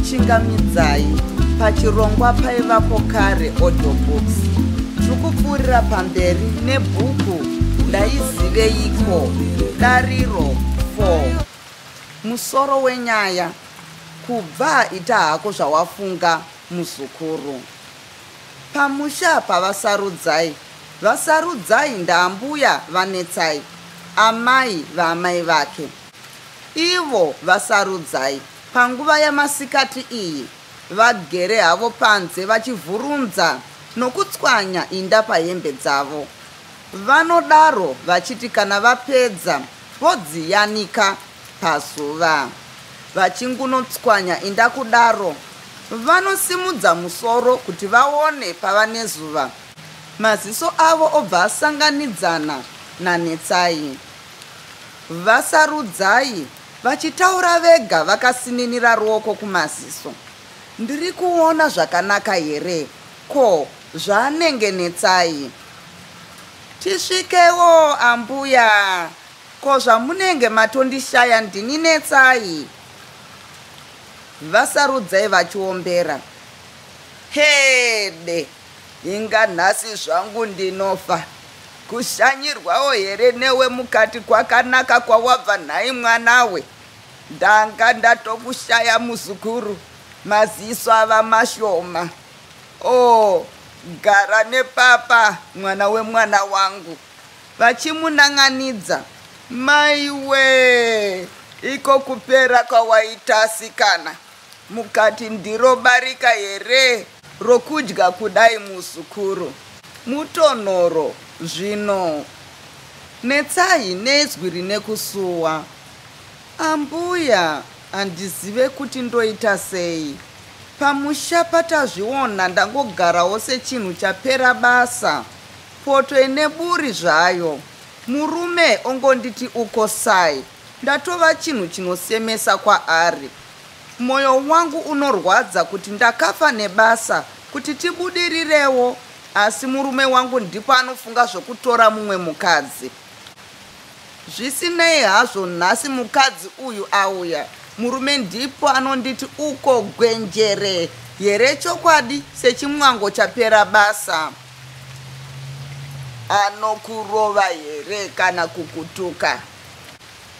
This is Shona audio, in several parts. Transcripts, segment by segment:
Chingamidzai pachirongwa paivapo kare audiobook. Tikupfuurira pamberi nebhuku Ndaiziveiko Dariro 4. Musoro wenyaya, kubva ita hako zvawafunga muzukuru. Pamusha pavasarudzai, vasarudzai ndambuya vanetsai, amai vaamai vake. Ivo vasarudzai panguva yamasikati iyi vagere havo panze vachivhurunza nokutswanya inda pahembe dzavo. Vanodaro vachiti kana vapedza vodziyanika pazuva. Vachingunotswanya inda kudaro, vanosimudza musoro kuti vaone pavane zuva. Maziso avo obva asanganidzana nanetsai. Vasarudzai vachitaura vega vakasinira ruoko kumaziso. Ndiri kuona zvakanaka here? Ko, zvanenge netsai? Tisvikewo ambuya. Ko, zvamunenge matondishaya ndini netsai? Vasarudzai vachiombera. Hede, inga nhasi zvangu ndinofa. Kushanyirwawo here newe mukati kwakanaka kwawabva nhai mwanawe. Ndanga ndatokushaya muzukuru, maziso ava mashoma. Oh, gara nepapa mwana wemwana wangu. Vachimunanganidza, maiwe, iko kupera kwawaita asikana. Mukati ndiro barika here rokudya kudai muzukuru. Mutonhoro zvino. Netsai nezwi rine kusuwa. Ambuya, handizive kuti ndoita sei. Pamusha patazviona ndangogarawo sechinhu chapera basa. Poto ine buri zvayo. Murume ongonditi ukosai. Ndatova chinhu chinosemesa kwaari. Moyo wangu unorwadza kuti ndakafa nebasa kuti tibudirirewo, asi murume wangu ndipo anofunga zvokutora mumwe mukadzi. Zvisinei hazvo nhasi mukadzi uyu auya, murume ndipo anonditi uko gwenjere here chokwadi sechimwango chapera basa. Anokurova here kana kukutuka?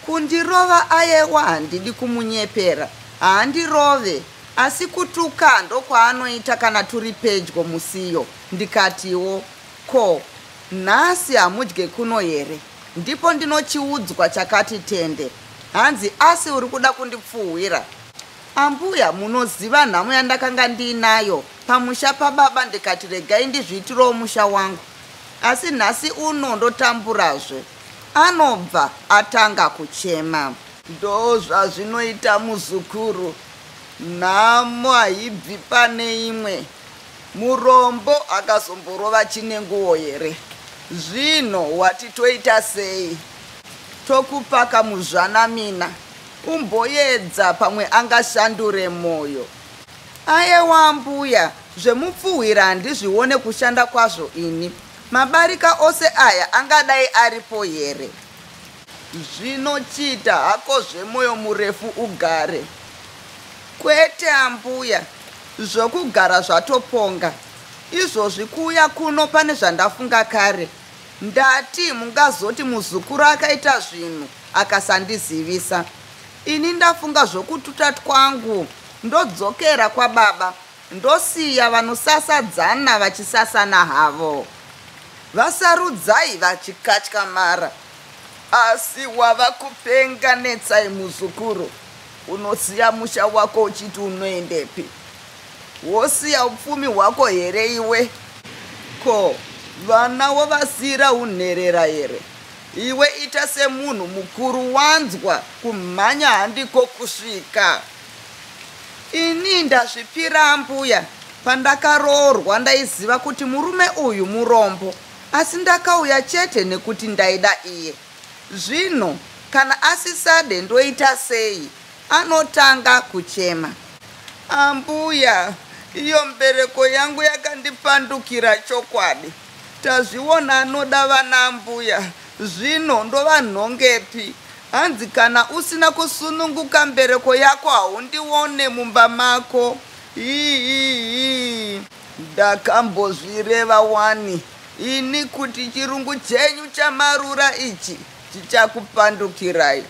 Kundirova ayewa handidi kumunyepera, handirove, asi kutuka ndokwaanoita kana turi pedyo musiyo. Ndikatiwo, ko, nhasi hamudye kuno here? Ndipo ndinochiudzwa chakati tende. Hanzi asi uri kuda kundipfuhwira. Ambuya, munoziva nhamo yandakanga ndiinayo pamusha pababa ndikati regai ndizviitirowo musha wangu. Asi nhasi uno ndotamburazve. Anobva atanga kuchema. Ndo zvazvinoita muzukuru. Nhamo haibvi pane imwe. Murombo akazomborova chinenguwo here? Zvino wati toita sei? Tokupaka muzvanamina. Umboyedza pamwe angashandure moyo. Ayewa ambuya, zvemupfuhwira handizvione kushanda kwazvo ini. Mabarika ose aya angadai aripo here? Zvinochita hako zvemoyo murefu ugare. Kwete ambuya, zvokugara zvatoponga. Izvozvi kuuya kuno pane zvandafunga kare. Ndati mungazoti muzukuru akaita zvinhu akasandizivisa. Ini ndafunga zvokututa twangu ndodzokera kwababa, ndosiya vanosasadzana vachisasana havo. Vasarudzai vachikatyamara. Asi wava kupenga netsai muzukuru. Unosiya musha wako uchiti unoendepi? Wosiya upfumi hwako here iwe? Ko, vana wavasira unherera here? Iwe ita semunhu mukuru, wanzwa kumhanya handiko kusvika. inini ndazvipira mbuya. Pandakaroorwa ndaiziva kuti murume uyu murombo, asi ndakauya chete nekuti ndaida iye. Zvino kana asisade ndoita sei? Anotanga kuchema. Ambuya, iyo mbereko yangu yakandipandukira chokwadi. Tazviona anoda vana mbuya. Zvino ndova nhongepi? Hanzi kana usina kusununguka mbereko yako haundione mumba mako. Ndakambozvireva wani ini kuti chirungu chenyu chamarura ichi chichakupandukirai.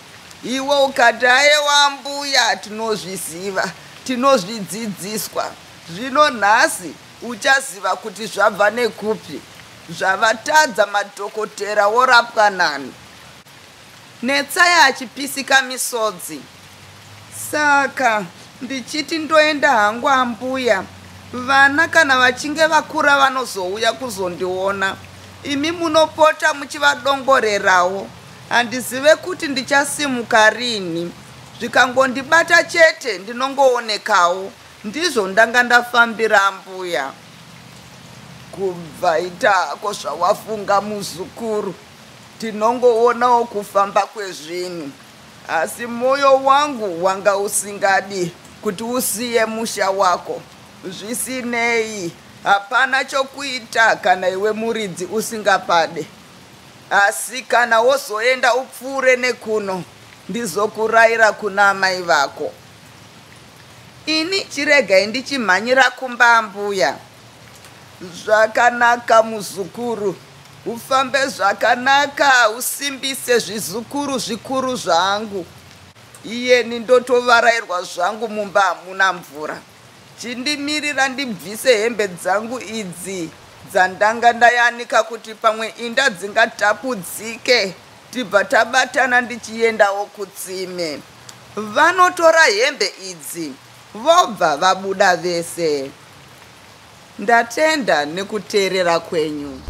Iwe ukati aiwa mbuya, tinozviziva, tinozvidzidziswa. Zvino nhasi uchaziva kuti zvabva nekupi. Zvavatadza madhokotera worapwa nani. Netsaya achipisika misodzi. Saka ndichiti ndoenda hangu ambuya. Vana kana vachinge vakura vanozouya kuzondiona. Imi munopota muchivadongorerawo. Handizive kuti ndichasimuka rini. Zvikangondibata chete ndinongoonekawo. Ndizvo ndanga ndafambira ambuya. Kubva itako zvawafunga muzukuru. Tinongoonawo kufamba kwezvinhu. Asi moyo wangu wanga usingadi kuti usiye musha wako. Zvisinei, hapana chokuita kana iwe muridzi usingapade. Asi kana wozoenda upfuure nekuno, ndizokurayira kuna mai vako. Ini chiregai ndichimhanyira kumba ambuya. Zvakanaka muzukuru. Ufambe zvakanaka, usimbise zvizukuru zvikuru zvangu. Iye nindotovarairwa zvangu mumba hamuna mvura. Chindimirira ndibvise hembe dzangu idzi dzandanga ndayanika kuti pamwe inda dzingatapudzike tibva tabatana ndichiendawo kutsime. Vanotora hembe idzi vobva vabuda vese. Ndatenda nekuteerera kwenyu.